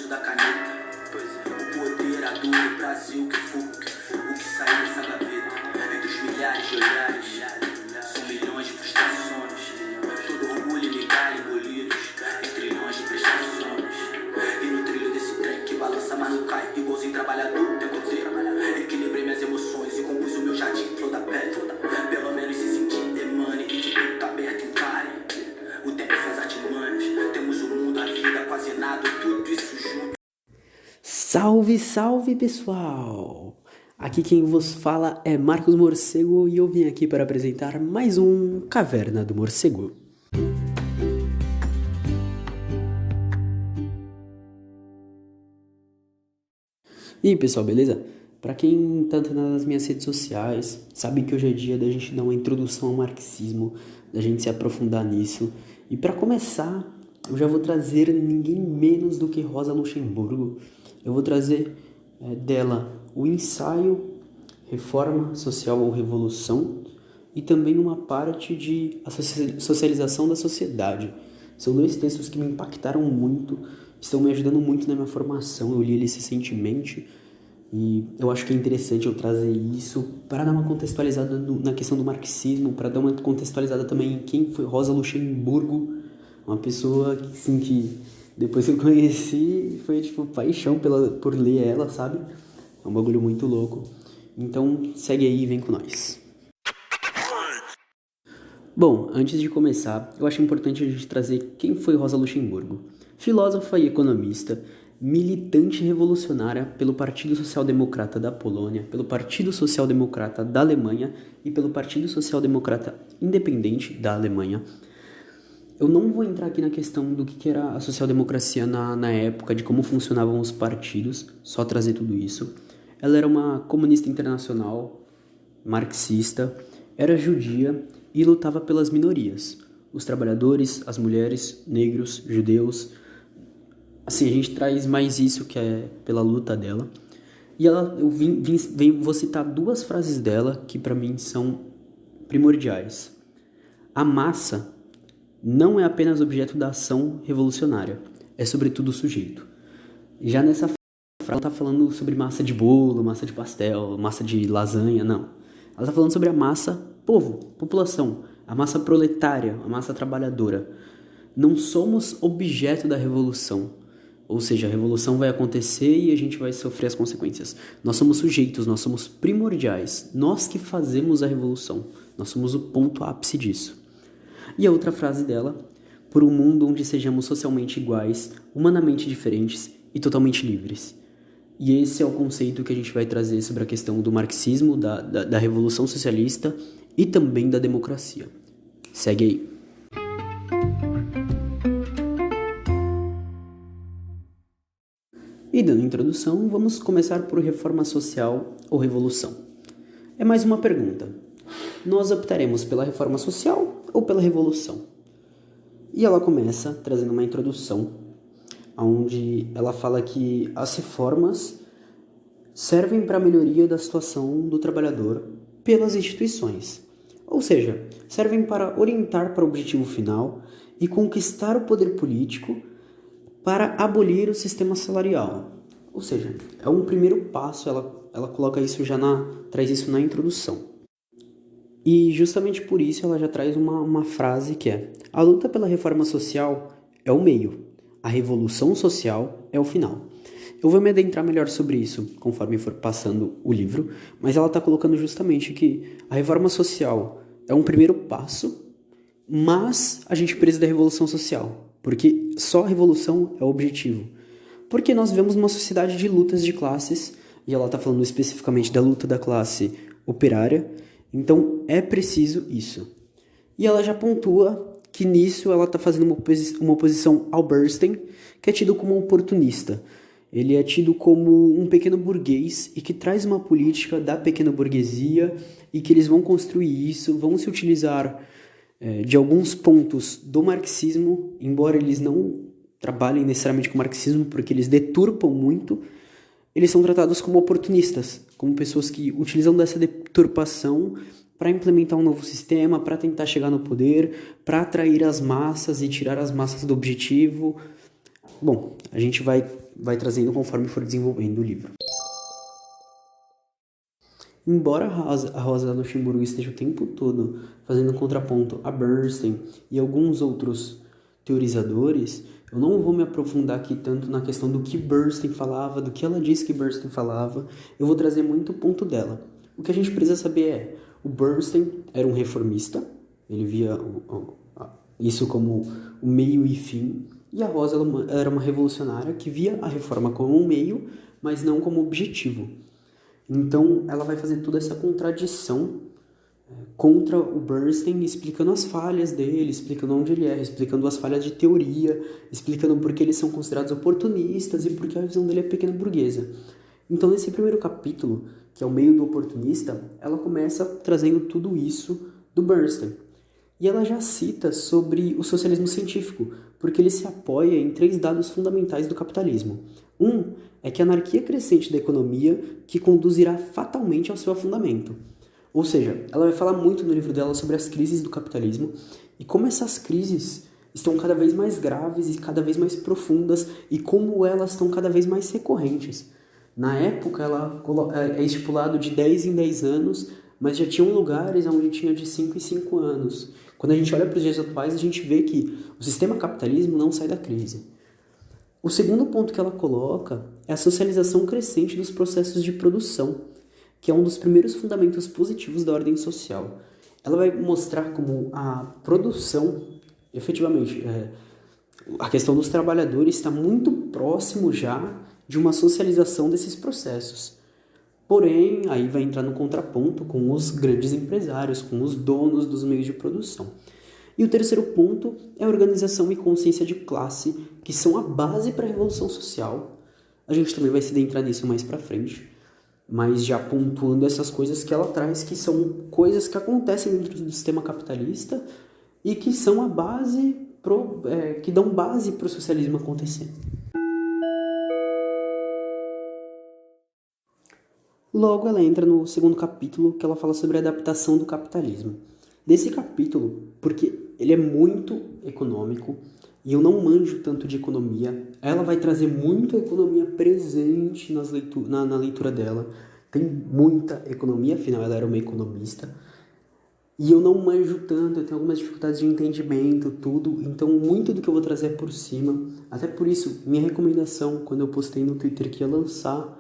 uso da caneta. O poder, a dor, o prazer, o que for, o que sai dessa gaveta. Entre os milhares de olhares, são milhões de frustrações. Todo orgulho e migalha engolidos em trilhões de prestações. E no trilho desse trem que balança, mas não cai, igualzinho trabalhador, tento ter. Equilibrei minhas emoções e compus o meu jardim, flor da pele. Pelo menos se sentir emane e de peito aberto encare. O tempo e suas artimanhas, temos o mundo, a vida, quase nada, tudo isso junto. Salve, salve pessoal! Aqui quem vos fala é Marcos Morcego e eu vim aqui para apresentar mais um Caverna do Morcego. E aí pessoal, beleza? Para quem tá entrando nas minhas redes sociais, sabe que hoje é dia da gente dar uma introdução ao marxismo, da gente se aprofundar nisso. E para começar, eu já vou trazer ninguém menos do que Rosa Luxemburgo. Eu vou trazer dela o ensaio Reforma Social ou Revolução e também uma parte de a socialização da sociedade. São dois textos que me impactaram muito, estão me ajudando muito na minha formação. Eu li eles recentemente e eu acho que é interessante eu trazer isso para dar uma contextualizada na questão do marxismo, para dar uma contextualizada também em quem foi Rosa Luxemburgo, uma pessoa que, assim, que depois que eu conheci foi tipo paixão por ler ela, sabe? É um bagulho muito louco. Então segue aí e vem com nós. Bom, antes de começar, eu acho importante a gente trazer quem foi Rosa Luxemburgo. Filósofa e economista, militante revolucionária pelo Partido Social Democrata da Polônia, pelo Partido Social Democrata da Alemanha e pelo Partido Social Democrata Independente da Alemanha. Eu não vou entrar aqui na questão do que era a social-democracia na época, de como funcionavam os partidos, só trazer tudo isso. Ela era uma comunista internacional, marxista, era judia e lutava pelas minorias. Os trabalhadores, as mulheres, negros, judeus. Assim, a gente traz mais isso que é pela luta dela. E vou citar duas frases dela que para mim são primordiais. A massa não é apenas objeto da ação revolucionária, é sobretudo o sujeito. Já nessa frase, ela está falando sobre massa de bolo, massa de pastel, massa de lasanha, não. Ela está falando sobre a massa povo, população, a massa proletária, a massa trabalhadora. Não somos objeto da revolução, ou seja, a revolução vai acontecer e a gente vai sofrer as consequências. Nós somos sujeitos, nós somos primordiais, nós que fazemos a revolução, nós somos o ponto ápice disso. E a outra frase dela, por um mundo onde sejamos socialmente iguais, humanamente diferentes e totalmente livres. E esse é o conceito que a gente vai trazer sobre a questão do marxismo, da revolução socialista e também da democracia. Segue aí. E dando introdução, vamos começar por reforma social ou revolução. É mais uma pergunta. Nós optaremos pela reforma social ou pela revolução? E ela começa trazendo uma introdução, onde ela fala que as reformas servem para a melhoria da situação do trabalhador pelas instituições. Ou seja, servem para orientar para o objetivo final e conquistar o poder político para abolir o sistema salarial. Ou seja, é um primeiro passo, ela coloca isso traz isso na introdução. E justamente por isso ela já traz uma frase que é: a luta pela reforma social é o meio, a revolução social é o final. Eu vou me adentrar melhor sobre isso conforme for passando o livro, mas ela está colocando justamente que a reforma social é um primeiro passo, mas a gente precisa da revolução social, porque só a revolução é o objetivo. Porque nós vivemos uma sociedade de lutas de classes, e ela está falando especificamente da luta da classe operária. Então, é preciso isso. E ela já pontua que nisso ela está fazendo uma oposição ao Bernstein, que é tido como um oportunista. Ele é tido como um pequeno burguês e que traz uma política da pequena burguesia e que eles vão construir isso, vão se utilizar de alguns pontos do marxismo, embora eles não trabalhem necessariamente com o marxismo, porque eles deturpam muito. Eles são tratados como oportunistas, como pessoas que utilizam dessa deturpação para implementar um novo sistema, para tentar chegar no poder, para atrair as massas e tirar as massas do objetivo. Bom, a gente vai vai trazendo conforme for desenvolvendo o livro. Embora a Rosa Luxemburgo esteja o tempo todo fazendo contraponto a Bernstein e alguns outros teorizadores, eu não vou me aprofundar aqui tanto na questão do que Bernstein falava, do que ela disse que Bernstein falava, eu vou trazer muito o ponto dela. O que a gente precisa saber é, o Bernstein era um reformista, ele via isso como o meio e fim, e a Rosa era uma revolucionária que via a reforma como um meio, mas não como objetivo. Então, ela vai fazer toda essa contradição contra o Bernstein, explicando as falhas dele, explicando onde ele erra, explicando as falhas de teoria, explicando por que eles são considerados oportunistas e por que a visão dele é pequena burguesa. Então, nesse primeiro capítulo, que é o meio do oportunista, ela começa trazendo tudo isso do Bernstein. E ela já cita sobre o socialismo científico, porque ele se apoia em 3 dados fundamentais do capitalismo. Um é que a anarquia crescente da economia que conduzirá fatalmente ao seu afundamento. Ou seja, ela vai falar muito no livro dela sobre as crises do capitalismo e como essas crises estão cada vez mais graves e cada vez mais profundas e como elas estão cada vez mais recorrentes. Na época, é estipulado de 10 em 10 anos, mas já tinham lugares onde tinha de 5 em 5 anos. Quando a gente olha para os dias atuais, a gente vê que o sistema capitalismo não sai da crise. O segundo ponto que ela coloca é a socialização crescente dos processos de produção, que é um dos primeiros fundamentos positivos da ordem social. Ela vai mostrar como a produção, efetivamente, a questão dos trabalhadores está muito próximo já de uma socialização desses processos. Porém, aí vai entrar no contraponto com os grandes empresários, com os donos dos meios de produção. E o terceiro ponto é a organização e consciência de classe, que são a base para a revolução social. A gente também vai se adentrar nisso mais para frente, mas já pontuando essas coisas que ela traz, que são coisas que acontecem dentro do sistema capitalista e que são a base, que dão base para o socialismo acontecer. Logo, ela entra no segundo capítulo, que ela fala sobre a adaptação do capitalismo. Desse capítulo, porque ele é muito econômico e eu não manjo tanto de economia, ela vai trazer muita economia presente na leitura dela. Tem muita economia, afinal ela era uma economista. E eu não manjo tanto, eu tenho algumas dificuldades de entendimento, tudo. Então, muito do que eu vou trazer é por cima. Até por isso, minha recomendação, quando eu postei no Twitter que ia lançar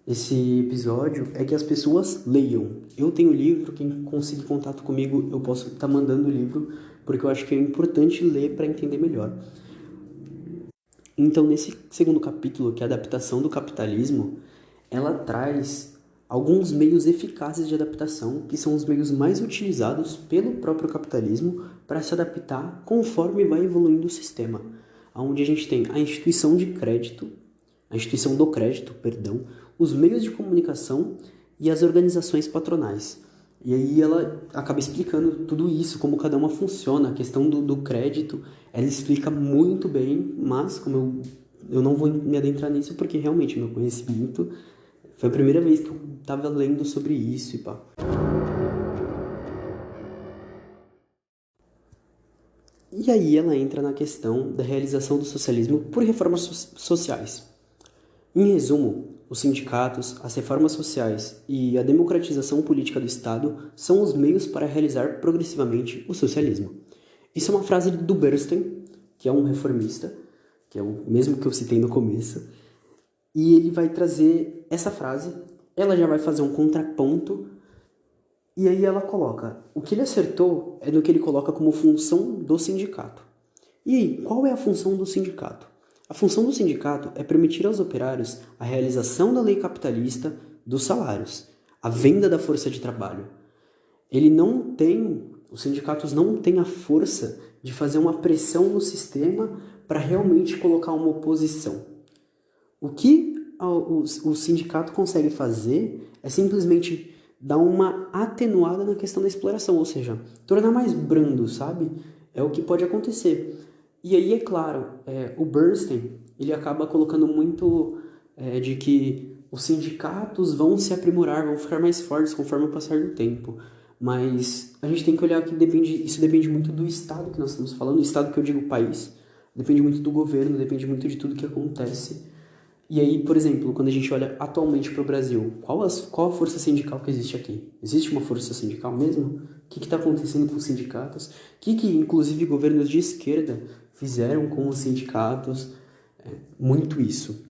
esse episódio, é que as pessoas leiam. Eu tenho o livro, quem conseguir contato comigo, eu posso estar mandando o livro, porque eu acho que é importante ler para entender melhor. Então, nesse segundo capítulo, que é a adaptação do capitalismo, ela traz alguns meios eficazes de adaptação, que são os meios mais utilizados pelo próprio capitalismo para se adaptar conforme vai evoluindo o sistema. Onde a gente tem a instituição do crédito, os meios de comunicação e as organizações patronais. E aí ela acaba explicando tudo isso, como cada uma funciona. A questão do crédito, ela explica muito bem, mas como eu não vou me adentrar nisso, porque realmente meu conhecimento foi a primeira vez que eu estava lendo sobre isso e pá. E aí ela entra na questão da realização do socialismo por reformas sociais. Em resumo, os sindicatos, as reformas sociais e a democratização política do Estado são os meios para realizar progressivamente o socialismo. Isso é uma frase do Bernstein, que é um reformista, que é o mesmo que eu citei no começo, e ele vai trazer essa frase, ela já vai fazer um contraponto, e aí ela coloca, o que ele acertou é no que ele coloca como função do sindicato. E aí, qual é a função do sindicato? A função do sindicato é permitir aos operários a realização da lei capitalista dos salários, a venda da força de trabalho. Os sindicatos não têm a força de fazer uma pressão no sistema para realmente colocar uma oposição. O que o sindicato consegue fazer é simplesmente dar uma atenuada na questão da exploração, ou seja, tornar mais brando, sabe? É o que pode acontecer. E aí, é claro, o Bernstein, ele acaba colocando muito de que os sindicatos vão se aprimorar, vão ficar mais fortes conforme o passar do tempo. Mas a gente tem que olhar que isso depende muito do Estado que nós estamos falando, o Estado que eu digo país, depende muito do governo, depende muito de tudo que acontece. E aí, por exemplo, quando a gente olha atualmente para o Brasil, qual a força sindical que existe aqui? Existe uma força sindical mesmo? O que está acontecendo com os sindicatos? O que, inclusive, governos de esquerda fizeram com os sindicatos? Muito isso.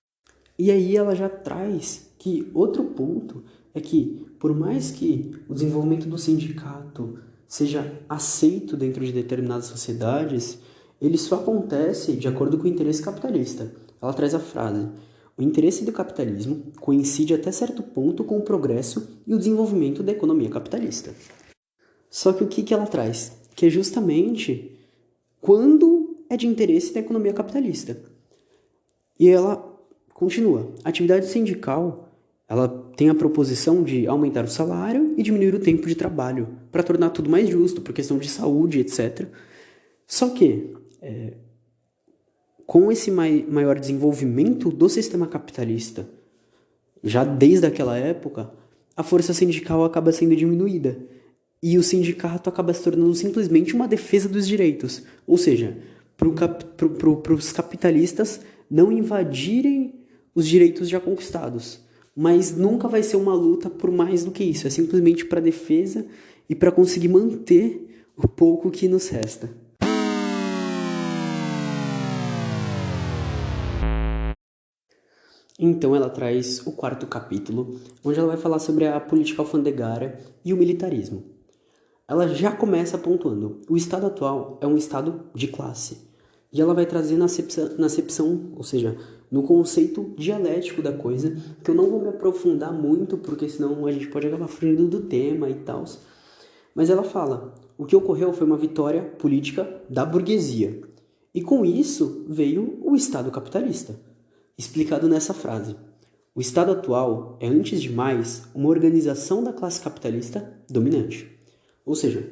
E aí ela já traz que outro ponto é que, por mais que o desenvolvimento do sindicato seja aceito dentro de determinadas sociedades, ele só acontece de acordo com o interesse capitalista. Ela traz a frase: o interesse do capitalismo coincide até certo ponto com o progresso e o desenvolvimento da economia capitalista. Só que o que ela traz? Que é justamente quando é de interesse da economia capitalista. E ela continua. A atividade sindical, ela tem a proposição de aumentar o salário e diminuir o tempo de trabalho, para tornar tudo mais justo, por questão de saúde, etc. Só que, com esse maior desenvolvimento do sistema capitalista, já desde aquela época, a força sindical acaba sendo diminuída. E o sindicato acaba se tornando simplesmente uma defesa dos direitos. Ou seja, para os capitalistas não invadirem os direitos já conquistados. Mas nunca vai ser uma luta por mais do que isso. É simplesmente para defesa e para conseguir manter o pouco que nos resta. Então ela traz o 4º capítulo, onde ela vai falar sobre a política alfandegária e o militarismo. Ela já começa pontuando: o Estado atual é um Estado de classe. E ela vai trazer na acepção, ou seja, no conceito dialético da coisa, que eu não vou me aprofundar muito, porque senão a gente pode acabar fugindo do tema e tal. Mas ela fala: o que ocorreu foi uma vitória política da burguesia. E com isso veio o Estado capitalista, explicado nessa frase: o Estado atual é, antes de mais, uma organização da classe capitalista dominante. Ou seja,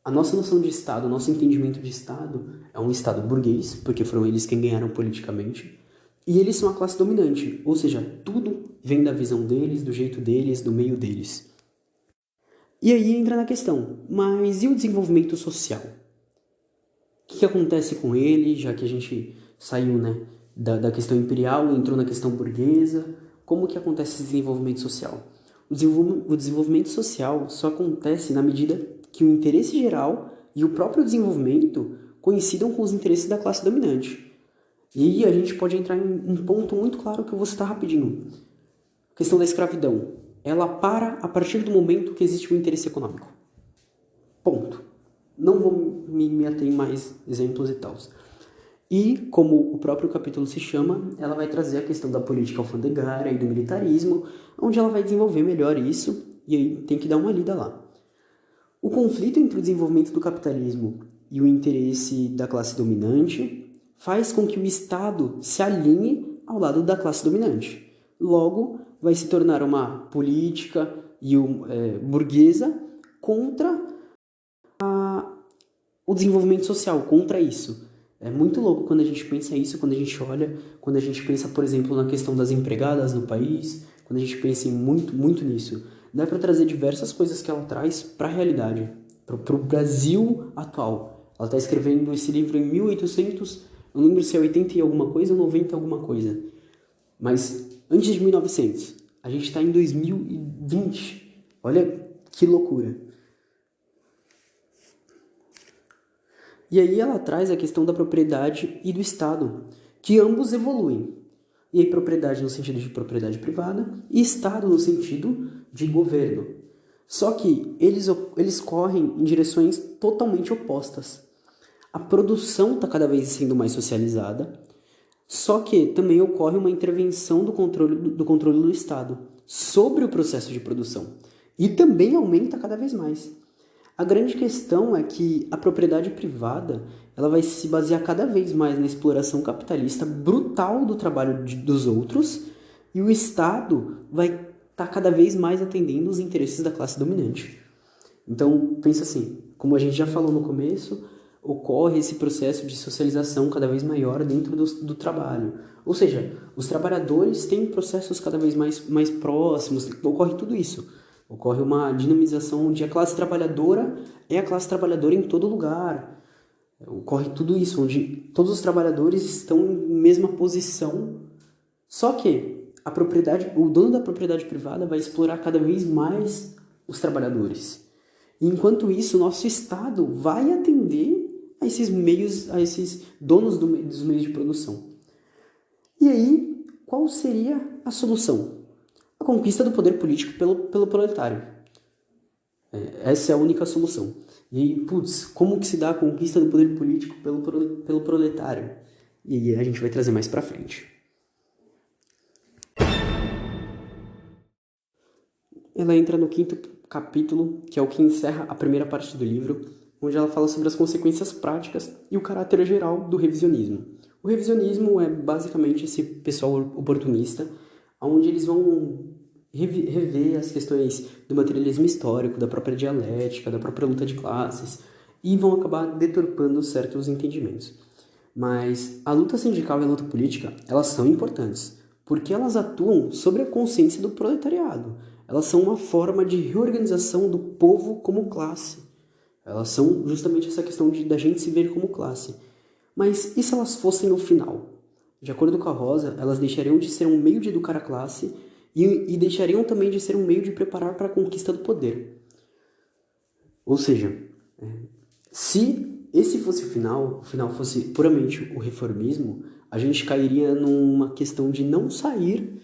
a nossa noção de Estado, o nosso entendimento de Estado é um Estado burguês, porque foram eles quem ganharam politicamente, e eles são a classe dominante, ou seja, tudo vem da visão deles, do jeito deles, do meio deles. E aí entra na questão: mas e o desenvolvimento social? O que acontece com ele, já que a gente saiu, da questão imperial e entrou na questão burguesa? Como que acontece esse desenvolvimento social? O desenvolvimento social só acontece na medida que o interesse geral e o próprio desenvolvimento coincidam com os interesses da classe dominante. E aí a gente pode entrar em um ponto muito claro que eu vou citar rapidinho. A questão da escravidão. Ela para a partir do momento que existe um interesse econômico. Ponto. Não vou me ater em mais exemplos e tal. E, como o próprio capítulo se chama, ela vai trazer a questão da política alfandegária e do militarismo, onde ela vai desenvolver melhor isso, e aí tem que dar uma lida lá. O conflito entre o desenvolvimento do capitalismo e o interesse da classe dominante faz com que o Estado se alinhe ao lado da classe dominante. Logo, vai se tornar uma política burguesa contra o desenvolvimento social, contra isso. É muito louco quando a gente pensa isso, quando a gente olha, quando a gente pensa, por exemplo, na questão das empregadas no país, quando a gente pensa muito nisso. Dá para trazer diversas coisas que ela traz para a realidade, para o Brasil atual. Ela está escrevendo esse livro em 1800, eu não lembro se é 80 e alguma coisa ou 90 e alguma coisa. Mas antes de 1900, a gente está em 2020. Olha que loucura. E aí ela traz a questão da propriedade e do Estado, que ambos evoluem. E aí propriedade no sentido de propriedade privada e Estado no sentido de governo. Só que eles correm em direções totalmente opostas. A produção está cada vez sendo mais socializada, só que também ocorre uma intervenção do controle do Estado sobre o processo de produção. E também aumenta cada vez mais. A grande questão é que a propriedade privada ela vai se basear cada vez mais na exploração capitalista brutal do trabalho dos outros, e o Estado vai estar cada vez mais atendendo os interesses da classe dominante. Então, pensa assim, como a gente já falou no começo, ocorre esse processo de socialização cada vez maior dentro do trabalho. Ou seja, os trabalhadores têm processos cada vez mais próximos, ocorre tudo isso. Ocorre uma dinamização onde a classe trabalhadora é a classe trabalhadora em todo lugar. Ocorre tudo isso, onde todos os trabalhadores estão em mesma posição, Só que o dono da propriedade privada vai explorar cada vez mais os trabalhadores. E enquanto isso, o nosso Estado vai atender a esses donos dos meios de produção. E aí, qual seria a solução? A conquista do poder político pelo proletário. Essa é a única solução. E aí, como que se dá a conquista do poder político pelo proletário? E aí a gente vai trazer mais pra frente. Ela entra no 5º capítulo, que é o que encerra a primeira parte do livro, onde ela fala sobre as consequências práticas e o caráter geral do revisionismo. O revisionismo é basicamente esse pessoal oportunista, onde eles vão rever as questões do materialismo histórico, da própria dialética, da própria luta de classes, e vão acabar deturpando certos entendimentos. Mas a luta sindical e a luta política, elas são importantes, porque elas atuam sobre a consciência do proletariado. Elas são uma forma de reorganização do povo como classe. Elas são justamente essa questão da gente se ver como classe. Mas e se elas fossem no final? De acordo com a Rosa, elas deixariam de ser um meio de educar a classe e deixariam também de ser um meio de preparar para a conquista do poder. Ou seja, se esse fosse o final fosse puramente o reformismo, a gente cairia numa questão de não sair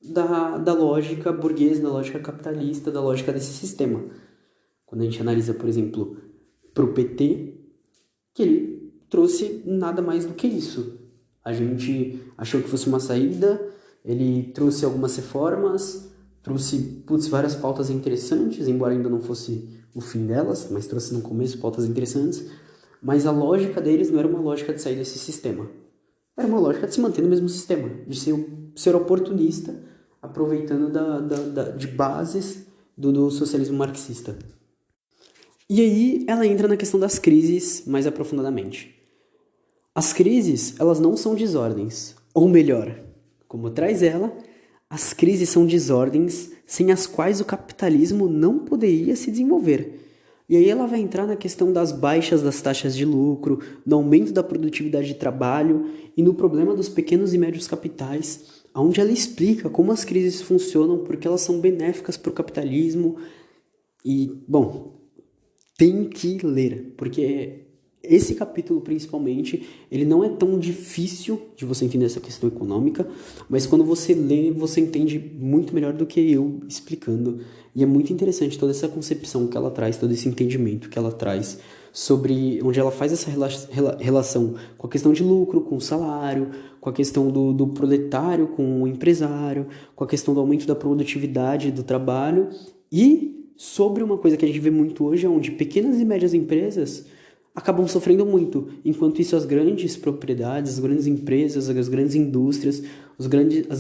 da lógica burguesa, da lógica capitalista, da lógica desse sistema. Quando a gente analisa, por exemplo, para o PT, que ele trouxe nada mais do que isso. A gente achou que fosse uma saída, ele trouxe algumas reformas, trouxe várias pautas interessantes, embora ainda não fosse o fim delas, mas trouxe no começo pautas interessantes. Mas a lógica deles não era uma lógica de sair desse sistema. Era uma lógica de se manter no mesmo sistema, de ser oportunista, aproveitando de bases do socialismo marxista. E aí ela entra na questão das crises mais aprofundadamente. As crises, elas não são desordens, ou melhor, como traz ela, as crises são desordens sem as quais o capitalismo não poderia se desenvolver. E aí ela vai entrar na questão das baixas das taxas de lucro, no aumento da produtividade de trabalho e no problema dos pequenos e médios capitais, onde ela explica como as crises funcionam, porque elas são benéficas para o capitalismo. E, bom, tem que ler, porque esse capítulo, principalmente, ele não é tão difícil de você entender essa questão econômica, mas quando você lê, você entende muito melhor do que eu explicando. E é muito interessante toda essa concepção que ela traz, todo esse entendimento que ela traz sobre onde ela faz essa relação com a questão de lucro, com o salário, com a questão do proletário com o empresário, com a questão do aumento da produtividade do trabalho e sobre uma coisa que a gente vê muito hoje, onde pequenas e médias empresas acabam sofrendo muito, enquanto isso as grandes propriedades, as grandes empresas, as grandes indústrias, as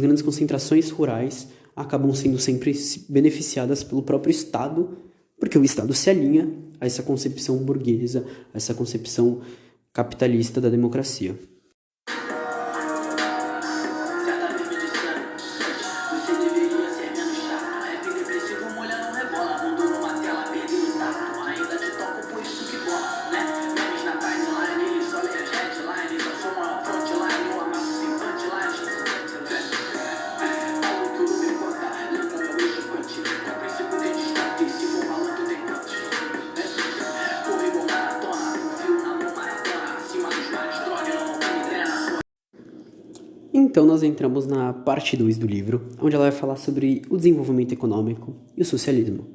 grandes concentrações rurais acabam sendo sempre beneficiadas pelo próprio Estado, porque o Estado se alinha a essa concepção burguesa, a essa concepção capitalista da democracia. Então nós entramos na parte 2 do livro, onde ela vai falar sobre o desenvolvimento econômico e o socialismo.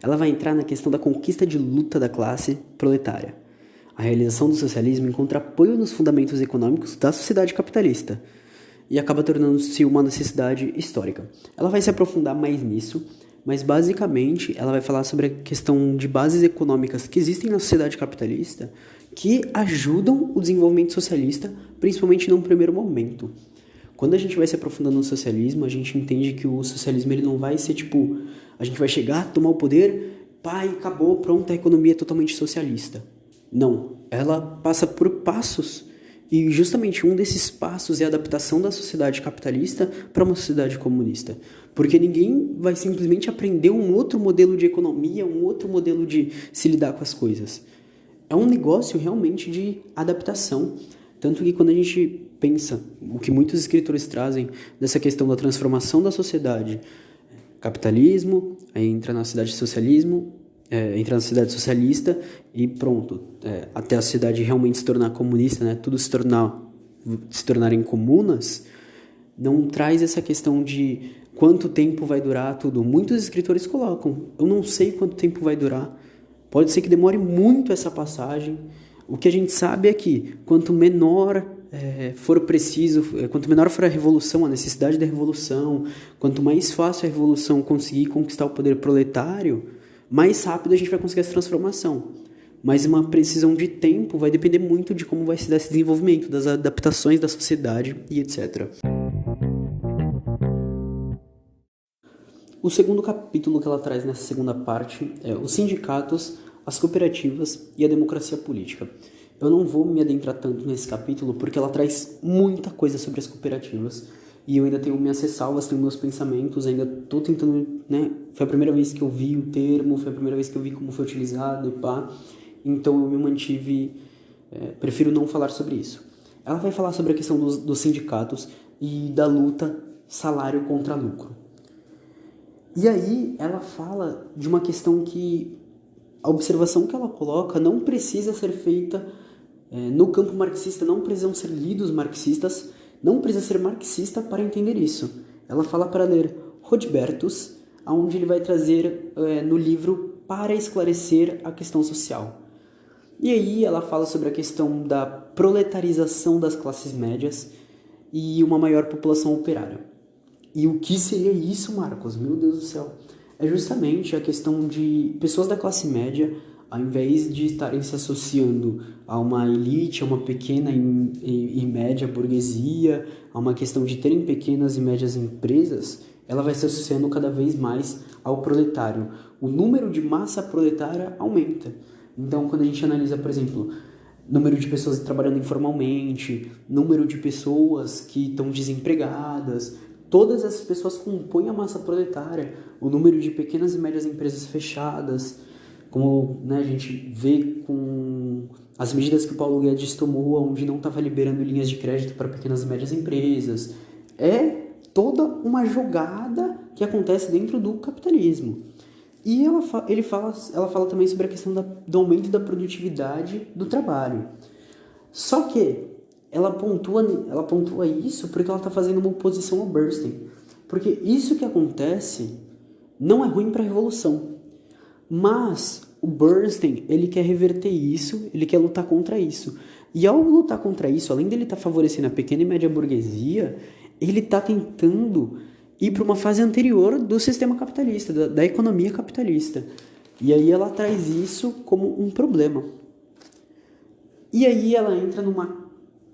Ela vai entrar na questão da conquista de luta da classe proletária. A realização do socialismo encontra apoio nos fundamentos econômicos da sociedade capitalista e acaba tornando-se uma necessidade histórica. Ela vai se aprofundar mais nisso, mas basicamente ela vai falar sobre a questão de bases econômicas que existem na sociedade capitalista que ajudam o desenvolvimento socialista, principalmente num primeiro momento. Quando a gente vai se aprofundando no socialismo, a gente entende que o socialismo ele não vai ser tipo, a gente vai chegar, tomar o poder, pá, e acabou, pronto, a economia é totalmente socialista. Não, ela passa por passos, e justamente um desses passos é a adaptação da sociedade capitalista para uma sociedade comunista. Porque ninguém vai simplesmente aprender um outro modelo de economia, um outro modelo de se lidar com as coisas. É um negócio realmente de adaptação. Tanto que quando a gente pensa o que muitos escritores trazem dessa questão da transformação da sociedade, capitalismo, aí entra na sociedade socialismo, entra na sociedade socialista e pronto, até a sociedade realmente se tornar comunista, né, tudo se tornarem comunas, não traz essa questão de quanto tempo vai durar tudo. Muitos escritores colocam, eu não sei quanto tempo vai durar, pode ser que demore muito essa passagem. O que a gente sabe é que quanto menor for preciso, quanto menor for a revolução, a necessidade da revolução, quanto mais fácil a revolução conseguir conquistar o poder proletário, mais rápido a gente vai conseguir essa transformação. Mas uma precisão de tempo vai depender muito de como vai se dar esse desenvolvimento, das adaptações da sociedade e etc. O segundo capítulo que ela traz nessa segunda parte é os sindicatos, as cooperativas e a democracia política. Eu não vou me adentrar tanto nesse capítulo porque ela traz muita coisa sobre as cooperativas e eu ainda tenho minhas ressalvas, tenho meus pensamentos, ainda estou tentando, né? Foi a primeira vez que eu vi o termo, foi a primeira vez que eu vi como foi utilizado e pá, então eu me mantive, prefiro não falar sobre isso. Ela vai falar sobre a questão dos sindicatos e da luta salário contra lucro. E aí ela fala de uma questão que a observação que ela coloca não precisa ser feita no campo marxista, não precisam ser lidos marxistas, não precisa ser marxista para entender isso. Ela fala para ler Rodbertus, onde ele vai trazer no livro Para Esclarecer a Questão Social. E aí ela fala sobre a questão da proletarização das classes médias e uma maior população operária. E o que seria isso, Marcos? Meu Deus do céu. É justamente a questão de pessoas da classe média, ao invés de estarem se associando a uma elite, a uma pequena e média burguesia, a uma questão de terem pequenas e médias empresas, ela vai se associando cada vez mais ao proletário. O número de massa proletária aumenta. Então, quando a gente analisa, por exemplo, número de pessoas trabalhando informalmente, número de pessoas que estão desempregadas, todas essas pessoas compõem a massa proletária, o número de pequenas e médias empresas fechadas, como, né, a gente vê com as medidas que o Paulo Guedes tomou, onde não estava liberando linhas de crédito para pequenas e médias empresas. É toda uma jogada que acontece dentro do capitalismo. E ela fala também sobre a questão do aumento da produtividade do trabalho. Só que ela pontua isso porque ela está fazendo uma oposição ao Bernstein. Porque isso que acontece não é ruim para a revolução. Mas o Bernstein, ele quer reverter isso, ele quer lutar contra isso. E ao lutar contra isso, além dele estar favorecendo a pequena e média burguesia, ele está tentando ir para uma fase anterior do sistema capitalista, da economia capitalista. E aí ela traz isso como um problema. E aí ela entra numa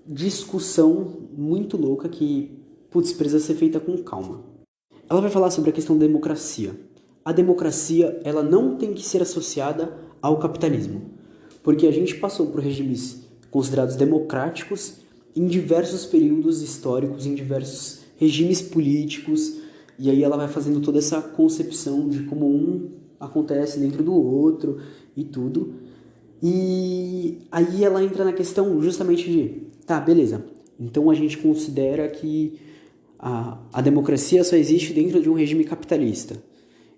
discussão muito louca que, precisa ser feita com calma. Ela vai falar sobre a questão da democracia. A democracia, ela não tem que ser associada ao capitalismo, porque a gente passou por regimes considerados democráticos em diversos períodos históricos, em diversos regimes políticos, e aí ela vai fazendo toda essa concepção de como um acontece dentro do outro e tudo. E aí ela entra na questão justamente de, tá, beleza, então a gente considera que a democracia só existe dentro de um regime capitalista.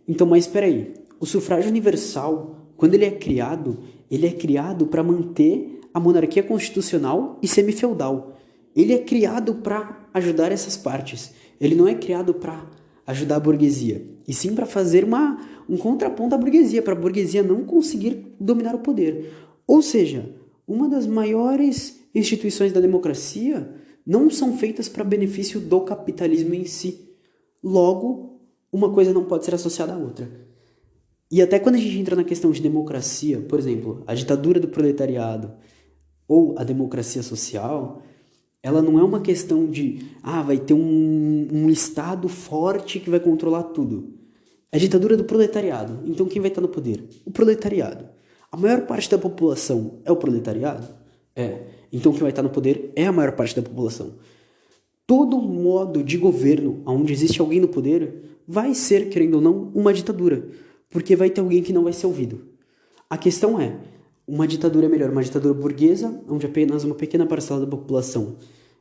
Então, mas espera aí, o sufrágio universal, quando ele é criado para manter a monarquia constitucional e semifeudal. Ele é criado para ajudar essas partes. Ele não é criado para ajudar a burguesia, e sim para fazer um contraponto à burguesia, para a burguesia não conseguir dominar o poder. Ou seja, uma das maiores instituições da democracia não são feitas para benefício do capitalismo em si. Logo, uma coisa não pode ser associada à outra. E até quando a gente entra na questão de democracia, por exemplo, a ditadura do proletariado ou a democracia social, ela não é uma questão de, vai ter um Estado forte que vai controlar tudo. É a ditadura do proletariado. Então quem vai estar no poder? O proletariado. A maior parte da população é o proletariado? É. Então quem vai estar no poder é a maior parte da população. Todo modo de governo onde existe alguém no poder vai ser, querendo ou não, uma ditadura. Porque vai ter alguém que não vai ser ouvido. A questão é, uma ditadura é melhor, uma ditadura burguesa, onde apenas uma pequena parcela da população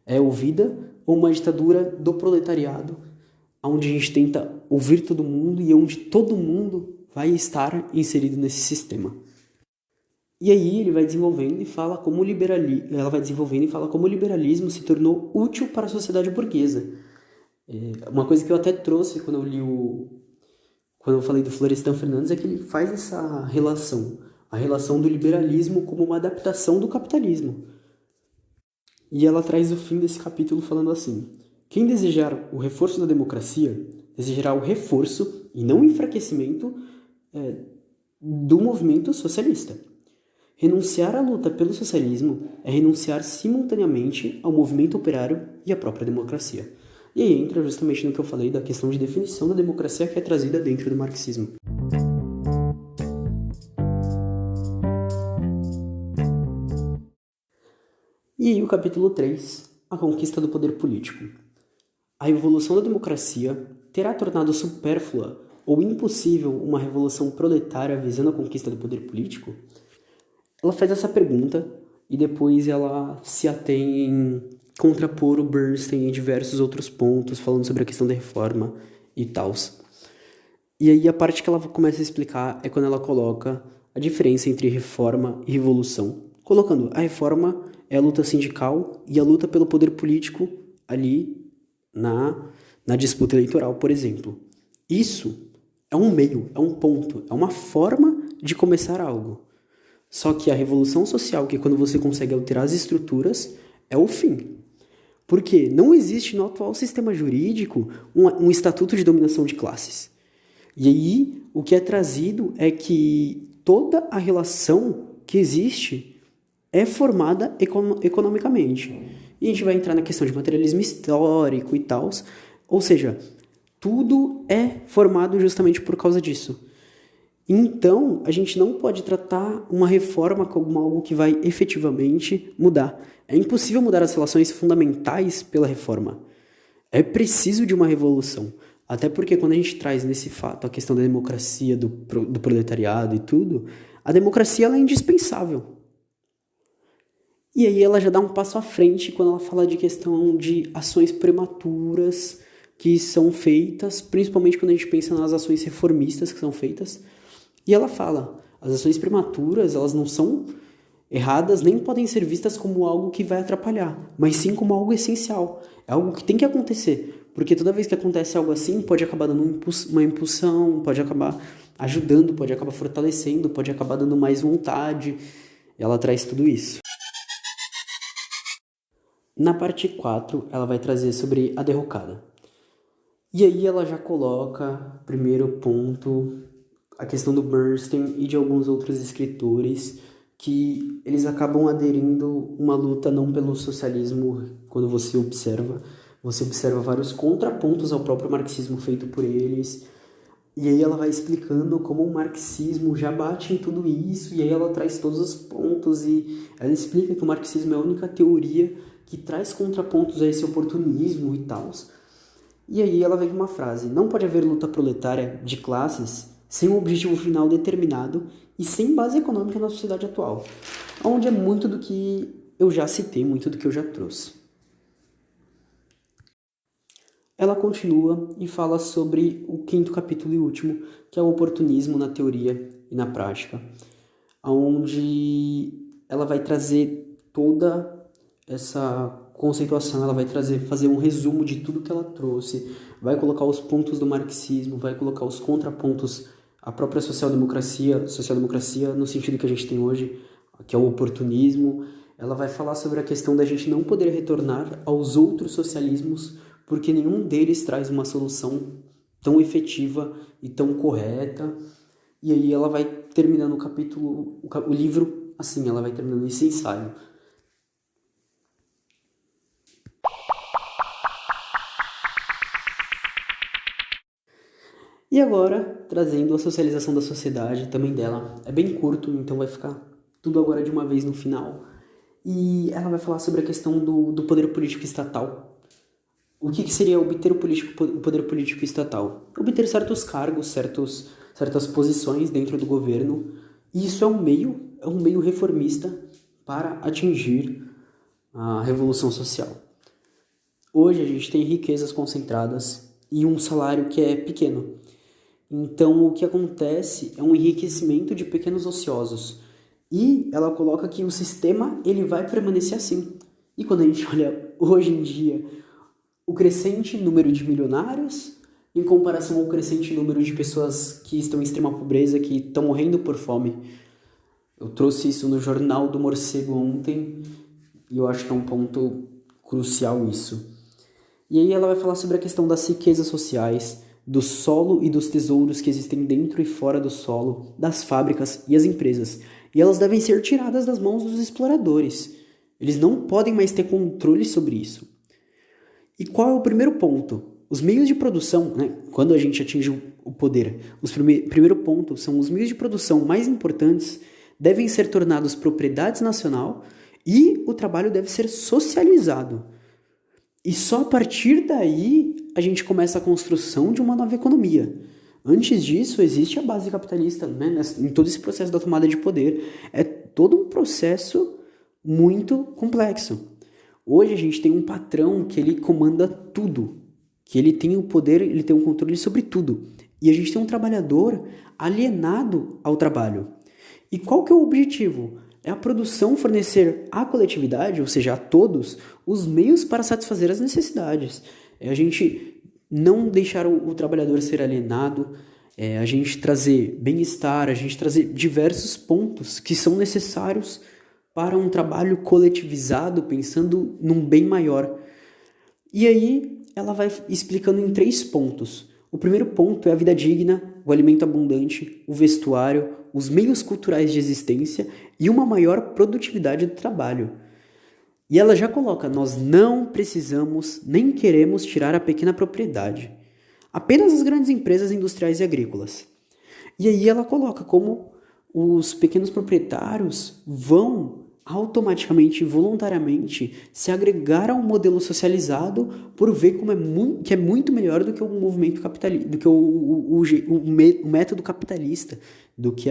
é ouvida, ou uma ditadura do proletariado, onde a gente tenta ouvir todo mundo e onde todo mundo vai estar inserido nesse sistema. E aí ele vai desenvolvendo e fala como ela vai desenvolvendo e fala como o liberalismo se tornou útil para a sociedade burguesa. Uma coisa que eu até trouxe quando eu falei do Florestan Fernandes é que ele faz essa relação, a relação do liberalismo como uma adaptação do capitalismo. E ela traz o fim desse capítulo falando assim: quem desejar o reforço da democracia, desejará o reforço e não o enfraquecimento do movimento socialista. Renunciar à luta pelo socialismo é renunciar simultaneamente ao movimento operário e à própria democracia. E aí entra justamente no que eu falei da questão de definição da democracia que é trazida dentro do marxismo. E aí o capítulo 3, a conquista do poder político. A evolução da democracia terá tornado supérflua ou impossível uma revolução proletária visando a conquista do poder político? Ela faz essa pergunta e depois ela se atém em contrapor o Bernstein em diversos outros pontos, falando sobre a questão da reforma e tal. E aí a parte que ela começa a explicar é quando ela coloca a diferença entre reforma e revolução, colocando a reforma é a luta sindical e a luta pelo poder político ali na disputa eleitoral, por exemplo. Isso é um meio, é um ponto, é uma forma de começar algo. Só que a revolução social, que é quando você consegue alterar as estruturas, é o fim. Porque não existe no atual sistema jurídico um estatuto de dominação de classes. E aí, o que é trazido é que toda a relação que existe é formada economicamente. E a gente vai entrar na questão de materialismo histórico e tal. Ou seja, tudo é formado justamente por causa disso. Então, a gente não pode tratar uma reforma como algo que vai efetivamente mudar. É impossível mudar as relações fundamentais pela reforma. É preciso de uma revolução. Até porque quando a gente traz nesse fato a questão da democracia, do proletariado e tudo, a democracia ela é indispensável. E aí ela já dá um passo à frente quando ela fala de questão de ações prematuras que são feitas, principalmente quando a gente pensa nas ações reformistas que são feitas. E ela fala, as ações prematuras, elas não são erradas, nem podem ser vistas como algo que vai atrapalhar, mas sim como algo essencial. É algo que tem que acontecer, porque toda vez que acontece algo assim, pode acabar dando uma impulsão, pode acabar ajudando, pode acabar fortalecendo, pode acabar dando mais vontade. Ela traz tudo isso. Na parte 4, ela vai trazer sobre a derrocada. E aí ela já coloca, primeiro ponto, a questão do Bernstein e de alguns outros escritores que eles acabam aderindo uma luta não pelo socialismo quando você observa vários contrapontos ao próprio marxismo feito por eles, e aí ela vai explicando como o marxismo já bate em tudo isso, e aí ela traz todos os pontos e ela explica que o marxismo é a única teoria que traz contrapontos a esse oportunismo e tal. E aí ela vem com uma frase: não pode haver luta proletária de classes sem um objetivo final determinado e sem base econômica na sociedade atual, onde é muito do que eu já citei, muito do que eu já trouxe. Ela continua e fala sobre o 5º capítulo e último, que é o oportunismo na teoria e na prática, onde ela vai trazer toda essa conceituação, ela vai fazer um resumo de tudo que ela trouxe, vai colocar os pontos do marxismo, vai colocar os contrapontos à própria social-democracia no sentido que a gente tem hoje, que é o oportunismo. Ela vai falar sobre a questão da gente não poder retornar aos outros socialismos, porque nenhum deles traz uma solução tão efetiva e tão correta. E aí ela vai terminando o livro assim, ela vai terminando esse ensaio. E agora, trazendo a socialização da sociedade também dela. É bem curto, então vai ficar tudo agora de uma vez no final. E ela vai falar sobre a questão do poder político estatal. O que seria obter o poder político estatal? Obter certos cargos, certas posições dentro do governo. E isso é um meio, é um meio reformista para atingir a revolução social. Hoje a gente tem riquezas concentradas e um salário que é pequeno. Então o que acontece é um enriquecimento de pequenos ociosos. E ela coloca que o sistema ele vai permanecer assim. E quando a gente olha hoje em dia o crescente número de milionários em comparação ao crescente número de pessoas que estão em extrema pobreza, que estão morrendo por fome. Eu trouxe isso no Jornal do Morcego ontem e eu acho que é um ponto crucial isso. E aí ela vai falar sobre a questão das riquezas sociais, do solo e dos tesouros que existem dentro e fora do solo, das fábricas e as empresas. E elas devem ser tiradas das mãos dos exploradores. Eles não podem mais ter controle sobre isso. E qual é o primeiro ponto? Os meios de produção, né? Quando a gente atinge o poder, primeiro ponto são os meios de produção mais importantes devem ser tornados propriedade nacional e o trabalho deve ser socializado. E só a partir daí a gente começa a construção de uma nova economia. Antes disso, existe a base capitalista, né? Em todo esse processo da tomada de poder. É todo um processo muito complexo. Hoje a gente tem um patrão que ele comanda tudo, que ele tem o poder, ele tem o controle sobre tudo. E a gente tem um trabalhador alienado ao trabalho. E qual que é o objetivo? É a produção fornecer à coletividade, ou seja, a todos, os meios para satisfazer as necessidades. É a gente não deixar o trabalhador ser alienado, a gente trazer bem-estar, a gente trazer diversos pontos que são necessários para um trabalho coletivizado, pensando num bem maior. E aí ela vai explicando em 3 pontos. O primeiro ponto é a vida digna, o alimento abundante, o vestuário, os meios culturais de existência e uma maior produtividade do trabalho. E ela já coloca, nós não precisamos nem queremos tirar a pequena propriedade. Apenas as grandes empresas industriais e agrícolas. E aí ela coloca como os pequenos proprietários vão automaticamente, voluntariamente, se agregar a um modelo socializado por ver como que é muito melhor do que o movimento capitalista, do que o método capitalista, do que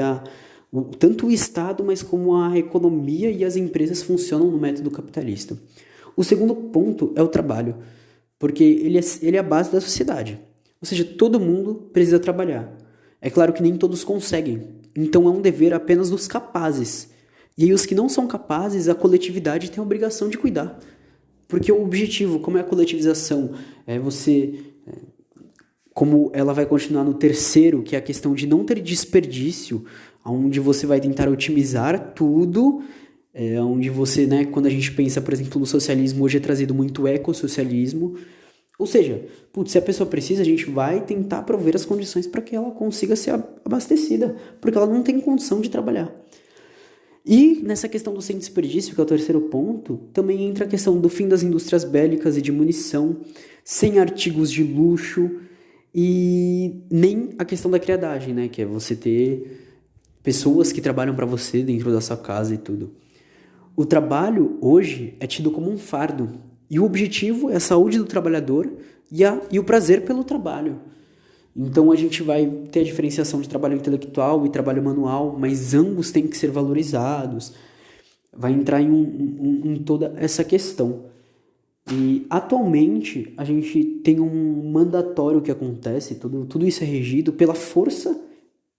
tanto o Estado, mas como a economia e as empresas funcionam no método capitalista. O segundo ponto é o trabalho, porque ele é a base da sociedade. Ou seja, todo mundo precisa trabalhar. É claro que nem todos conseguem, então é um dever apenas dos capazes. E aí os que não são capazes, a coletividade tem a obrigação de cuidar. Porque o objetivo, como é a coletivização, como ela vai continuar no terceiro, que é a questão de não ter desperdício, onde você vai tentar otimizar tudo, onde você, né, quando a gente pensa, por exemplo, no socialismo, hoje é trazido muito ecossocialismo. Ou seja, se a pessoa precisa, a gente vai tentar prover as condições para que ela consiga ser abastecida, porque ela não tem condição de trabalhar. E nessa questão do sem desperdício, que é o terceiro ponto, também entra a questão do fim das indústrias bélicas e de munição, sem artigos de luxo, e nem a questão da criadagem, né, que é você ter pessoas que trabalham para você dentro da sua casa e tudo. O trabalho hoje é tido como um fardo, e o objetivo é a saúde do trabalhador e o prazer pelo trabalho. Então a gente vai ter a diferenciação de trabalho intelectual e trabalho manual, mas ambos têm que ser valorizados. Vai entrar em toda essa questão. E atualmente a gente tem um mandatório que acontece, tudo isso é regido pela força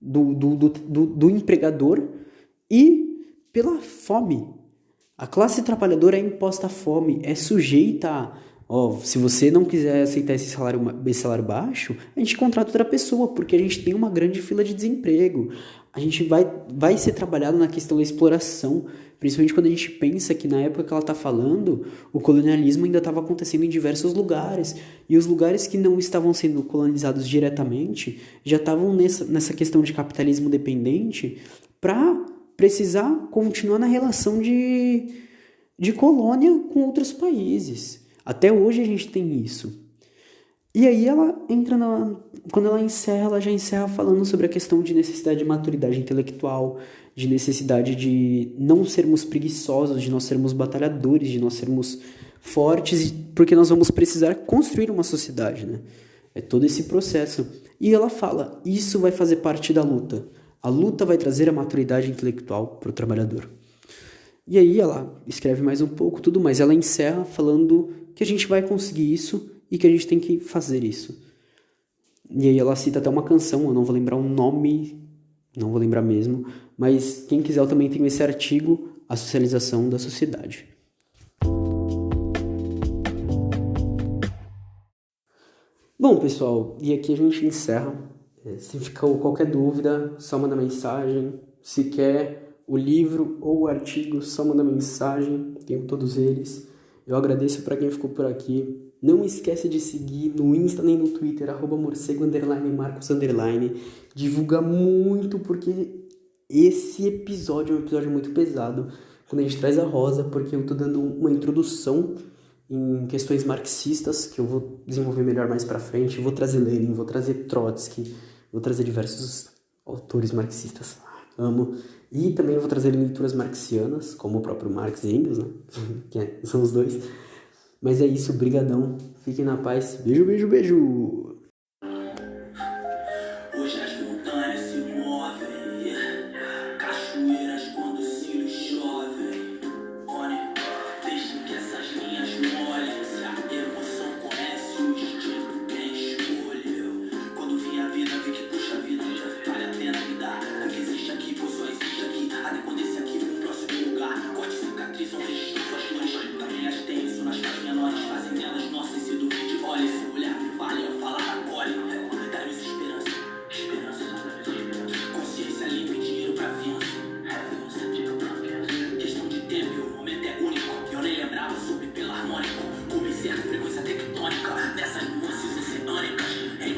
do empregador e pela fome. A classe trabalhadora é imposta à fome, é sujeita a... se você não quiser aceitar esse salário baixo, a gente contrata outra pessoa, porque a gente tem uma grande fila de desemprego. A gente vai ser trabalhado na questão da exploração, principalmente quando a gente pensa que na época que ela está falando, o colonialismo ainda estava acontecendo em diversos lugares, e os lugares que não estavam sendo colonizados diretamente já estavam nessa questão de capitalismo dependente para precisar continuar na relação de colônia com outros países. Até hoje a gente tem isso. E aí ela entra quando ela encerra, ela já encerra falando sobre a questão de necessidade de maturidade intelectual, de necessidade de não sermos preguiçosos, de nós sermos batalhadores, de nós sermos fortes, porque nós vamos precisar construir uma sociedade, né? É todo esse processo. E ela fala, isso vai fazer parte da luta. A luta vai trazer a maturidade intelectual para o trabalhador. E aí ela escreve mais um pouco, tudo mais. Ela encerra falando que a gente vai conseguir isso e que a gente tem que fazer isso. E aí ela cita até uma canção, eu não vou lembrar o nome, não vou lembrar mesmo, mas quem quiser eu também tenho esse artigo, A Socialização da Sociedade. Bom, pessoal, e aqui a gente encerra. Se ficou qualquer dúvida, só manda mensagem. Se quer o livro ou o artigo, só manda mensagem. Tenho todos eles. Eu agradeço para quem ficou por aqui. Não esquece de seguir no Insta nem no Twitter, @morcego_, Marcos_. Divulga muito, porque esse episódio é um episódio muito pesado. Quando a gente traz a Rosa, porque eu tô dando uma introdução em questões marxistas, que eu vou desenvolver melhor mais pra frente. Eu vou trazer Lenin, vou trazer Trotsky, vou trazer diversos autores marxistas. Amo. E também vou trazer leituras marxianas, como o próprio Marx e Engels, né? São os dois. Mas é isso, brigadão. Fiquem na paz. Beijo, beijo, beijo!